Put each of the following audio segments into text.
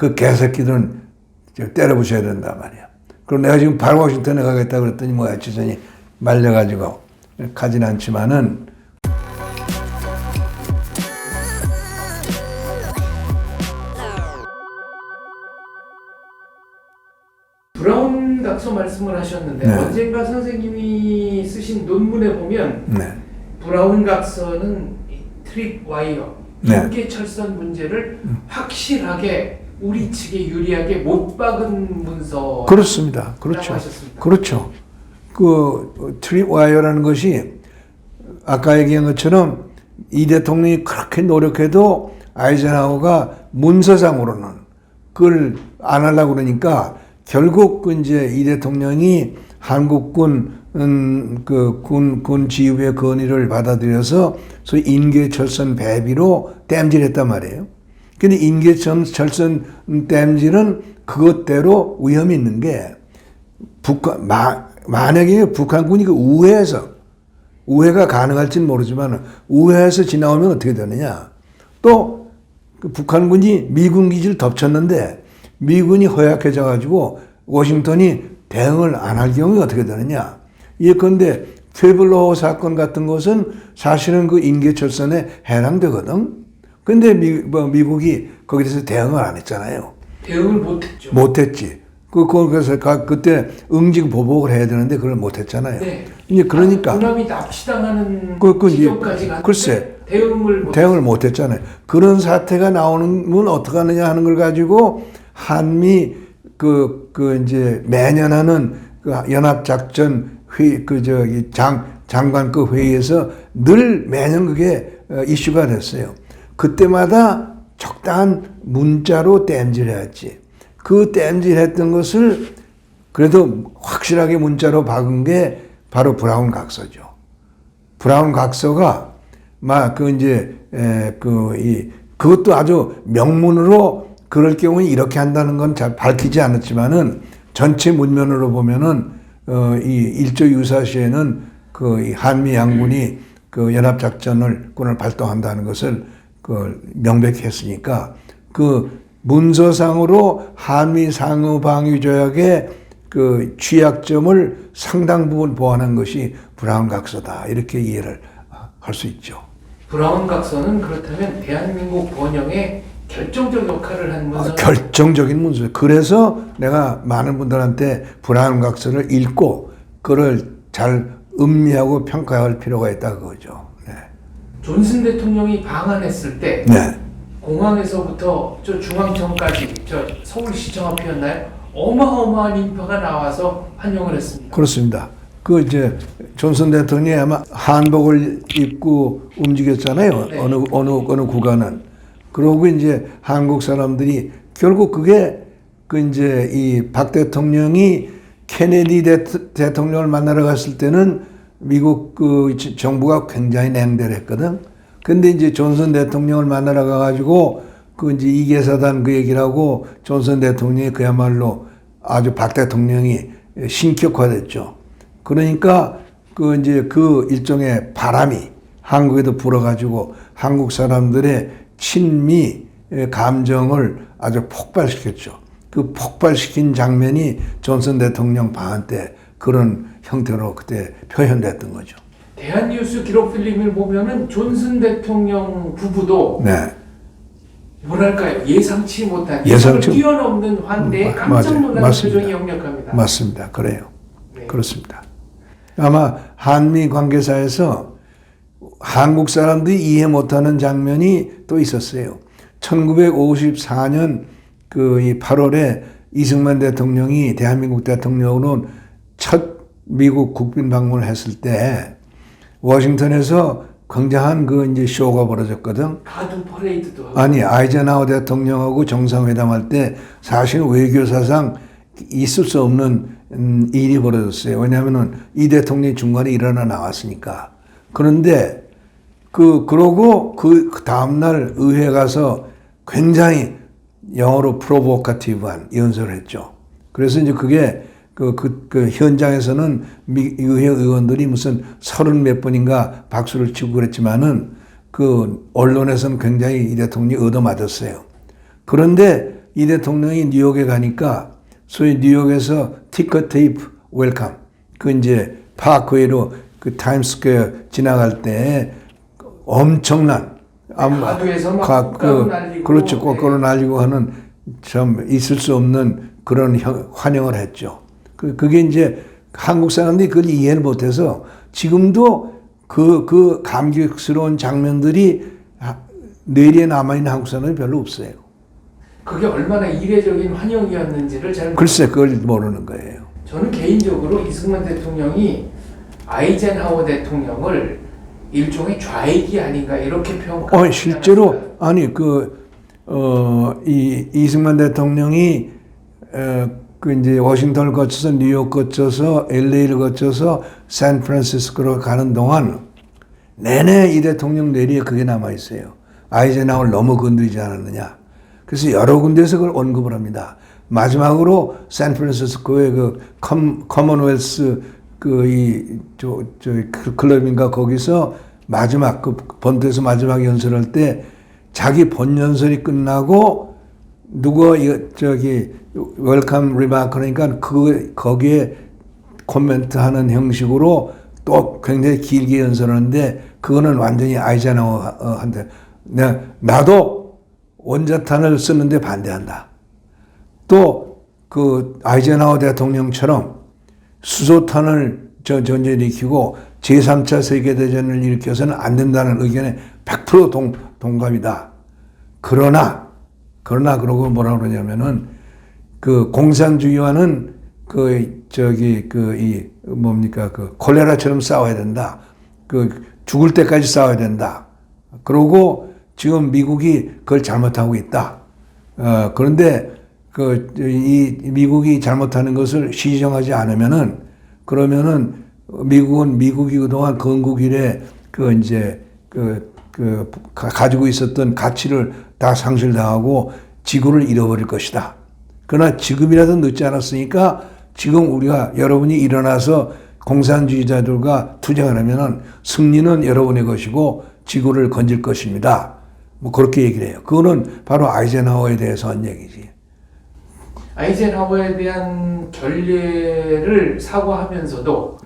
그 개새끼들은 때려부셔야 된단 말이야. 그럼 내가 지금 바로 워싱턴에 가겠다 그랬더니 뭐 애치선이 말려가지고 가진 않지만은 브라운 각서 말씀을 하셨는데 네. 언젠가 선생님이 쓰신 논문에 보면 네. 브라운 각서는 트립 와이어, 네. 인계 철선 문제를 확실하게 우리 측에 유리하게 못 박은 문서. 그렇습니다. 그렇죠. 하셨습니다. 그렇죠. 그 트립 와이어라는 것이 아까 얘기한 것처럼 이 대통령이 그렇게 노력해도 아이젠하워가 문서상으로는 그걸 안 하려고 그러니까 결국 그 이제 이 대통령이 한국군 군 지휘부의 건의를 받아들여서 소위 인계철선 배비로 땜질했단 말이에요. 근데 인계철선 땜질은 그것대로 위험이 있는 게 만약에 북한군이 그 우회가 가능할지는 모르지만 우회해서 지나오면 어떻게 되느냐. 또 그 북한군이 미군 기지를 덮쳤는데 미군이 허약해져 가지고 워싱턴이 대응을 안 할 경우에 어떻게 되느냐. 예컨대 푀블러 사건 같은 것은 사실은 그 인계철선에 해당되거든. 근데 미국이 거기에 대해서 대응을 안 했잖아요. 대응을 못했죠. 못했지. 그래서 그때 응징 보복을 해야 되는데 그걸 못했잖아요. 네. 이제 그러니까 군함이 납치당하는 글쎄, 지경까지 갔는데 대응을 못했잖아요. 그런 사태가 나오는 어떻게 하느냐 하는 걸 가지고 한미 이제 매년 하는 그 연합작전 회의 장관급 회의에서 늘 매년 그게 이슈가 됐어요. 그때마다 적당한 문자로 땜질해야지. 그 땜질했던 것을 그래도 확실하게 문자로 박은 게 바로 브라운 각서죠. 브라운 각서가 그것도 아주 명문으로 그럴 경우에 이렇게 한다는 건 잘 밝히지 않았지만은 전체 문면으로 보면은 이 일조 유사시에는 그 한미 양군이 그 연합작전을 발동한다는 것을 명백히 했으니까 그 문서상으로 한미 상호방위조약의 그 취약점을 상당 부분 보완한 것이 브라운 각서다. 이렇게 이해를 할 수 있죠. 브라운 각서는 그렇다면 대한민국 번영에 결정적 역할을 한 문서. 결정적인 문서. 그래서 내가 많은 분들한테 브라운 각서를 읽고 그걸 잘 음미하고 평가할 필요가 있다 그거죠. 네. 존슨 대통령이 방한했을 때 네. 공항에서부터 저 중앙청까지 저 서울시청 앞이었나요? 어마어마한 인파가 나와서 환영을 했습니다. 그렇습니다. 그 이제 존슨 대통령이 아마 한복을 입고 움직였잖아요. 네. 어느 구간은. 그러고 이제 한국 사람들이 결국 그게 그 이제 이 박 대통령이 케네디 대통령을 만나러 갔을 때는 미국 그 정부가 굉장히 냉대했거든. 근데 이제 존슨 대통령을 만나러 가가지고 그 이제 이계사단 그 얘기를 하고 존슨 대통령이 그야말로 아주 박 대통령이 신격화됐죠. 그러니까 그 이제 그 일종의 바람이 한국에도 불어가지고 한국 사람들의 친미 감정을 아주 폭발시켰죠. 그 폭발시킨 장면이 존슨 대통령 방한 때 그런 형태로 그때 표현됐던 거죠. 대한뉴스 기록 필름을 보면은 존슨 대통령 부부도 네. 뭐랄까요, 예상치 못한 예상치 뛰어넘는 환대에 깜짝 놀라는 표정이 역력합니다. 맞습니다. 그래요. 네. 그렇습니다. 아마 한미 관계사에서 한국 사람들이 이해 못하는 장면이 또 있었어요. 1954년 이 8월에 이승만 대통령이 대한민국 대통령으로 첫 미국 국빈 방문을 했을 때 워싱턴에서 굉장한 그 이제 쇼가 벌어졌거든. 가두 퍼레이드도 하고. 아니, 아이젠하워 대통령하고 정상회담할 때 사실은 외교사상 있을 수 없는 일이 벌어졌어요. 왜냐하면은 이 대통령이 중간에 일어나 나왔으니까. 그런데 그러고 그 다음날 의회 가서 굉장히 영어로 프로보카티브한 연설을 했죠. 그래서 이제 그게 그 현장에서는 의회 의원들이 무슨 30몇 번인가 박수를 치고 그랬지만은 그 언론에서는 굉장히 이 대통령이 얻어맞았어요. 그런데 이 대통령이 뉴욕에 가니까 소위 뉴욕에서 티커 테이프 웰컴 그 이제 파크웨이로 그 타임스퀘어 지나갈 때 엄청난 가두에서 막 꽃가루 날리고 그렇죠. 꽃가루 날리고 하는 참 있을 수 없는 그런 환영을 했죠. 그게 이제 한국 사람들이 그걸 이해를 못해서 지금도 그 감격스러운 장면들이 뇌리에 남아있는 한국 사람이 별로 없어요. 그게 얼마나 이례적인 환영이었는지를 잘 글쎄 그걸 모르는 거예요. 저는 개인적으로 이승만 대통령이 아이젠하워 대통령을 일종의 좌익이 아닌가 이렇게 평가합니다. 실제로 아니 이승만 대통령이 그 이제 워싱턴을 거쳐서 뉴욕 거쳐서 LA를 거쳐서 샌프란시스코로 가는 동안 내내 이 대통령 뇌리에 그게 남아 있어요. 아이젠하워를 너무 건드리지 않았느냐. 그래서 여러 군데에서 그걸 언급을 합니다. 마지막으로 샌프란시스코의 그 커먼웰스 클럽인가 거기서 마지막 그 본토에서 마지막 연설할 때 자기 본 연설이 끝나고 누가 웰컴 리마크 그러니까 거기에 코멘트하는 형식으로 또 굉장히 길게 연설하는데 그거는 완전히 아이젠하워한테 나도 원자탄을 쓰는데 반대한다. 또 그 아이젠하워 대통령처럼 수소탄을 전쟁일으키고 제3차 세계대전을 일으켜서는 안 된다는 의견에 100% 동감이다. 그러나 그러고 뭐라 그러냐면은 그 공산주의와는 콜레라처럼 싸워야 된다. 죽을 때까지 싸워야 된다. 그러고 지금 미국이 그걸 잘못하고 있다. 그런데 이 미국이 잘못하는 것을 시정하지 않으면은 그러면은 미국은 미국이 그동안 건국 이래 가지고 있었던 가치를 다 상실당하고 지구를 잃어버릴 것이다. 그러나 지금이라도 늦지 않았으니까 지금 여러분이 일어나서 공산주의자들과 투쟁을 하면은 승리는 여러분의 것이고 지구를 건질 것입니다. 뭐 그렇게 얘기를 해요. 그거는 바로 아이젠하워에 대해서 한 얘기지. 아이젠하워에 대한 결례를 사과하면서도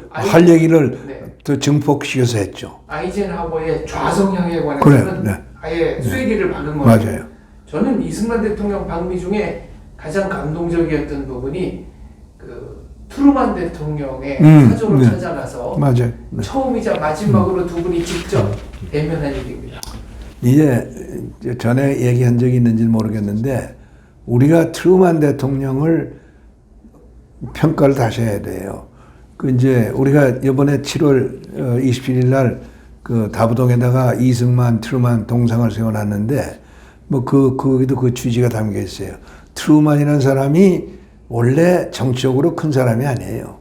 할 얘기를 네. 더 증폭시켜서 했죠. 아이젠하워의 좌성향에 관해서는 네. 아예 쐐기를 박은 거예요. 맞아요. 저는 이승만 대통령 방미 중에 가장 감동적이었던 부분이 그 트루만 대통령의 사저로 네. 찾아가서 맞아요. 네. 처음이자 마지막으로 두 분이 직접 대면한 일입니다. 이제 전에 얘기한 적이 있는지 모르겠는데 우리가 트루만 대통령을 평가를 다시 해야 돼요. 이제 우리가 이번에 7월 27일 날 그 다부동에다가 이승만, 트루만 동상을 세워놨는데 뭐 거기도 그 취지가 담겨 있어요. 트루만이라는 사람이 원래 정치적으로 큰 사람이 아니에요.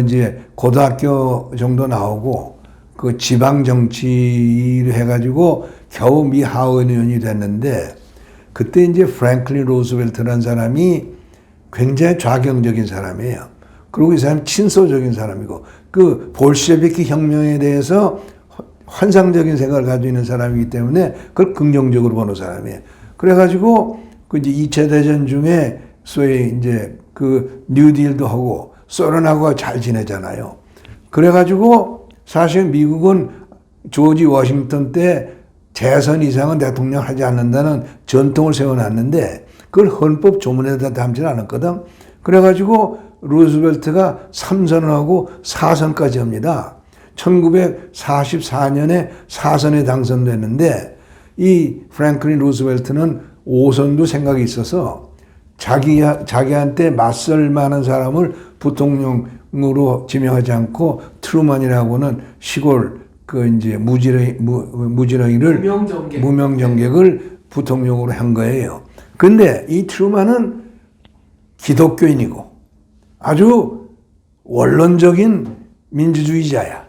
이제 고등학교 정도 나오고 그 지방 정치를 해가지고 겨우 미 하원 의원이 됐는데 그때 이제 프랭클린 로즈웰트라는 사람이 굉장히 좌경적인 사람이에요. 그리고 이 사람이 친소적인 사람이고 그 볼셰비키 혁명에 대해서 환상적인 생각을 가지고 있는 사람이기 때문에 그걸 긍정적으로 보는 사람이에요. 그래가지고 이제 2차 대전 중에 소위 이제 뉴딜도 하고 소련하고 잘 지내잖아요. 그래가지고 사실 미국은 조지 워싱턴 때 재선 이상은 대통령 하지 않는다는 전통을 세워놨는데 그걸 헌법 조문에다 담지는 않았거든. 그래가지고 루즈벨트가 3선을 하고 4선까지 합니다. 1944년에 4선에 당선됐는데 이 프랭클린 루즈벨트는 5선도 생각이 있어서 자기한테 맞설 만한 사람을 부통령으로 지명하지 않고 트루만이라고는 시골 이제 무지렁이를 무명정객을 부통령으로 한 거예요. 근데 이 트루만은 기독교인이고 아주 원론적인 민주주의자야.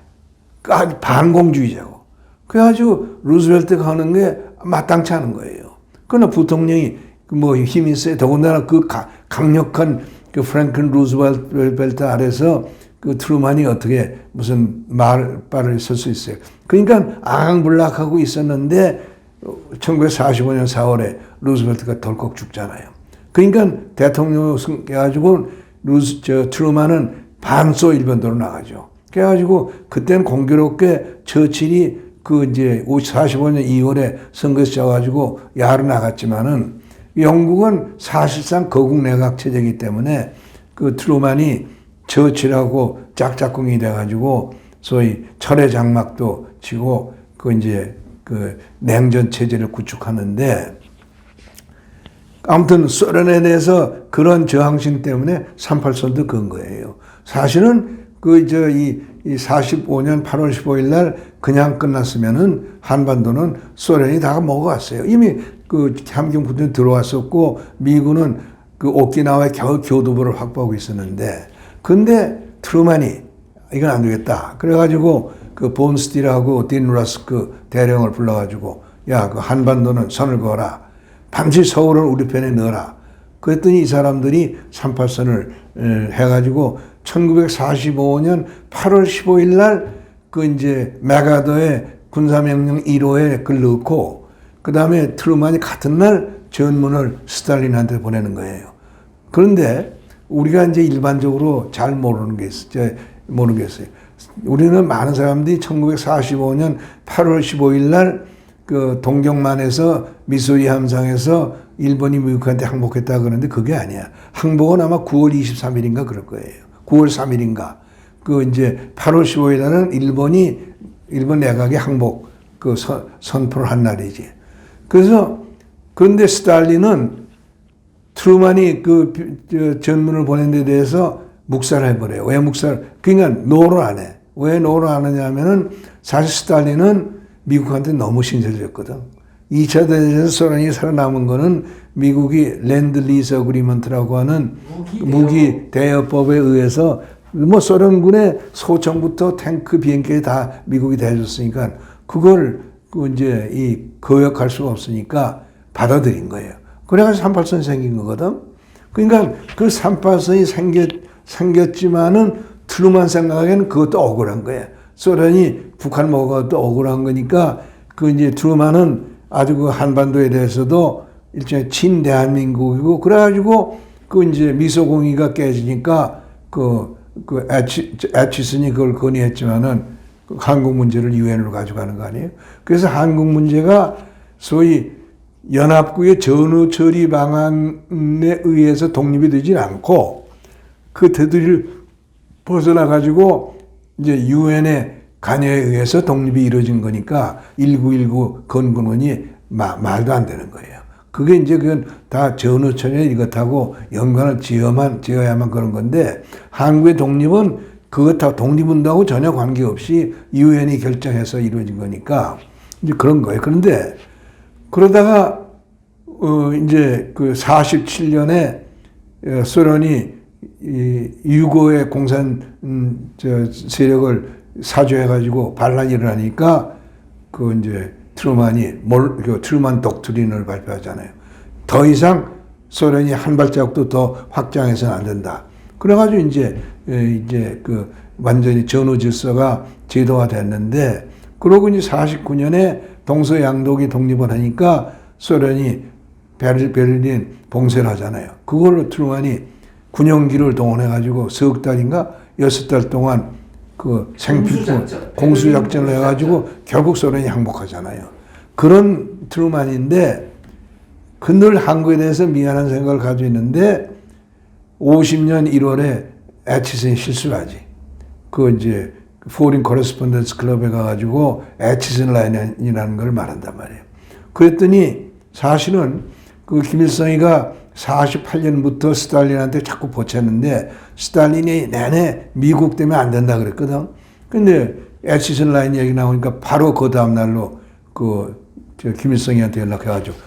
아주 반공주의자고. 그래가지고 루즈벨트가 하는 게 마땅치 않은 거예요. 그러나 부통령이 힘이 세요. 더군다나 강력한 프랭클린 루즈벨트 아래서 트루만이 어떻게 무슨 말발을 쓸 수 있어요. 그러니까 앙불락하고 있었는데 1945년 4월에 루즈벨트가 덜컥 죽잖아요. 그러니까 대통령 해가지고 트루만은 반소 일변도로 나가죠. 그래가지고 그때는 공교롭게 처칠이 그 이제 45년 2월에 선거에서 져가지고 야로 나갔지만은 영국은 사실상 거국 내각 체제이기 때문에 그 트루만이 처칠하고 짝짝꿍이 돼가지고 소위 철의 장막도 치고 그 이제 그 냉전 체제를 구축하는데 아무튼 소련에 대해서 그런 저항심 때문에 38선도 건 거예요. 사실은 그 이 45년 8월 15일 날 그냥 끝났으면은 한반도는 소련이 다 먹어갔어요. 이미 그 함경부대는 들어왔었고 미군은 그 오키나와의 교두보를 확보하고 있었는데 근데 트루만이 이건 안 되겠다. 그래가지고 그 본스틸하고 딘 루스크 대령을 불러가지고 야, 그 한반도는 선을 그어라. 반드시 서울을 우리 편에 넣어라. 그랬더니 이 사람들이 38선을 해가지고 1945년 8월 15일 날 그 이제 메가더의 군사명령 1호에 그걸 넣고 그 다음에 트루만이 같은 날 전문을 스탈린한테 보내는 거예요. 그런데 우리가 이제 일반적으로 잘 모르는 게 있어요. 우리는 많은 사람들이 1945년 8월 15일 날 그 동경만에서 미소리 함상에서 일본이 미국한테 항복했다 그러는데 그게 아니야. 항복은 아마 9월 23일인가 그럴 거예요. 9월 3일인가. 그 이제 8월 15일 날은 일본 내각의 항복 그 선포를 한 날이지. 그래서 그런데 스탈린은 트루만이 그 전문을 보낸 데 대해서 묵살을 해버려요. 왜 그러니까 노를 안 해. 왜 노를 안 하냐면은 사실 스탈린은 미국한테 너무 신세졌거든. 2차 대전에서 소련이 살아남은 거는 미국이 랜드 리즈 어그리먼트라고 하는 무기 대여법에 의해서 뭐 소련군의 소총부터 탱크 비행기에 다 미국이 대줬으니까 그걸 그 이제 이 거역할 수가 없으니까 받아들인 거예요. 그래가지고 38선이 생긴 거거든. 그러니까 그 38선이 생겼지만은 트루만 생각에는 그것도 억울한 거예요. 소련이 북한 먹어도 억울한 거니까 그 이제 트루만은 아주 그 한반도에 대해서도 일종의 친대한민국이고 그래가지고 그 이제 미소공의가 깨지니까 애치슨이 그걸 건의했지만은 그 한국 문제를 유엔으로 가져가는 거 아니에요? 그래서 한국 문제가 소위 연합국의 전후 처리 방안에 의해서 독립이 되지 않고 그 테두리를 벗어나가지고 이제 유엔의 관여에 의해서 독립이 이루어진 거니까 1919 건군원이 말도 안 되는 거예요. 그게 이제 그건 다 전후 처리 이것하고 연관을 지어야만 그런 건데 한국의 독립은 그것하고 독립운동하고 전혀 관계없이 유엔이 결정해서 이루어진 거니까 이제 그런 거예요. 그런데 그러다가 이제 그 47년에 소련이 이 유고의 공산 세력을 사주해가지고 반란이 일어나니까 그 이제 트루만이 트루만 독트린을 발표하잖아요. 더 이상 소련이 한 발자국도 더 확장해서는 안 된다. 그래가지고 이제 그 완전히 전후 질서가 제도화됐는데 그러고 이제 49년에 동서양독이 독립을 하니까 소련이 베를린 봉쇄를 하잖아요. 그걸로 트루만이 군용기를 동원해가지고 석 달인가 6달 동안 그 생필품 공수작전을 해가지고 결국 소련이 항복하잖아요. 그런 트루만인데 그 늘 한국에 대해서 미안한 생각을 가지고 있는데 50년 1월에 애치슨이 실수를 하지. 그 이제 포린 코레스폰던스 클럽에 가가지고 애치슨 라인이라는 걸 말한단 말이에요. 그랬더니 사실은 그 김일성이가 48년부터 스탈린한테 자꾸 보챘는데 스탈린이 내내 미국 때문에 안 된다 그랬거든. 근데 애치슨 라인 얘기 나오니까 바로 그 다음 날로 김일성이한테 연락해가지고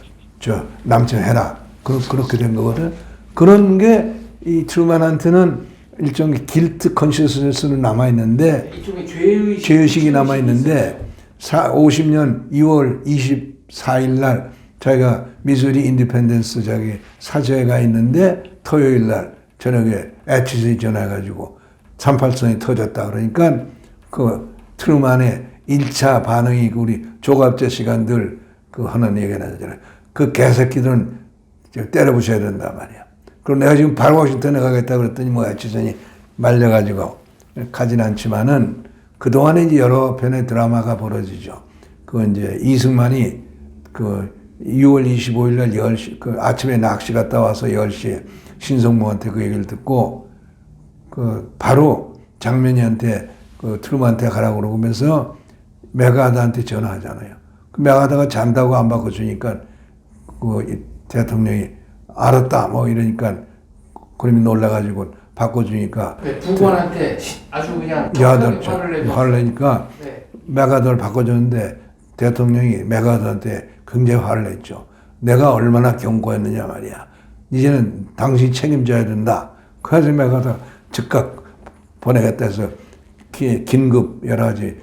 남편 해라. 그렇게 된 거거든. 그런 게 이 트루만한테는 일종의 길트 컨시스너스는 남아있는데 죄의식이 남아있는데 50년 2월 24일 날 자기가 미주리 인디펜던스 자기 사저에 가 있는데 토요일 날 저녁에 애치슨이 전화해가지고 38선이 터졌다 그러니까 그 트루만의 1차 반응이 우리 조갑제 시간들 그 하는 얘기가 나잖아요. 그 개새끼들은 때려 부셔야 된단 말이야. 그럼 내가 지금 바로 워싱턴에 가겠다 그랬더니 뭐 애치선이 말려가지고 가진 않지만은 그동안에 이제 여러 편의 드라마가 벌어지죠. 그 이제 이승만이 그 6월 25일 날 10시, 그 아침에 낚시 갔다 와서 10시에 신성모한테 그 얘기를 듣고 그 바로 장면이한테 그 트루먼한테 가라고 그러면서 메가다한테 전화하잖아요. 그 메가다가 잔다고 안 바꿔주니까 그 대통령이 알았다 뭐 이러니까 그림이 놀라가지고 바꿔주니까 네, 부관한테 아주 그냥 야들 화를 내니까 네. 메가더를 바꿔줬는데 대통령이 메가더한테 굉장히 화를 냈죠. 내가 얼마나 경고했느냐 말이야. 이제는 당신이 책임져야 된다. 그래서 메가더 즉각 보내겠다 해서 긴급 여러 가지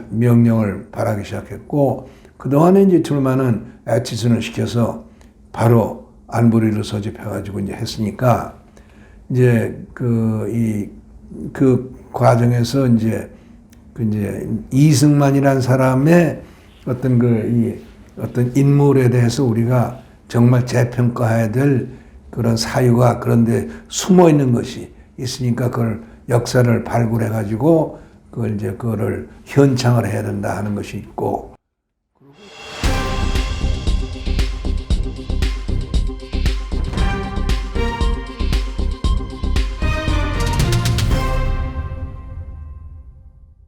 명령을 발하기 시작했고 그동안에 이제 트루먼은 애치슨을 시켜서 바로 안보리를 소집해가지고 이제 했으니까 이제 그 과정에서 이제 이승만이라는 사람의 어떤 인물에 대해서 우리가 정말 재평가해야 될 그런 사유가 그런데 숨어 있는 것이 있으니까 그걸 역사를 발굴해가지고 그거를 현창을 해야 된다 하는 것이 있고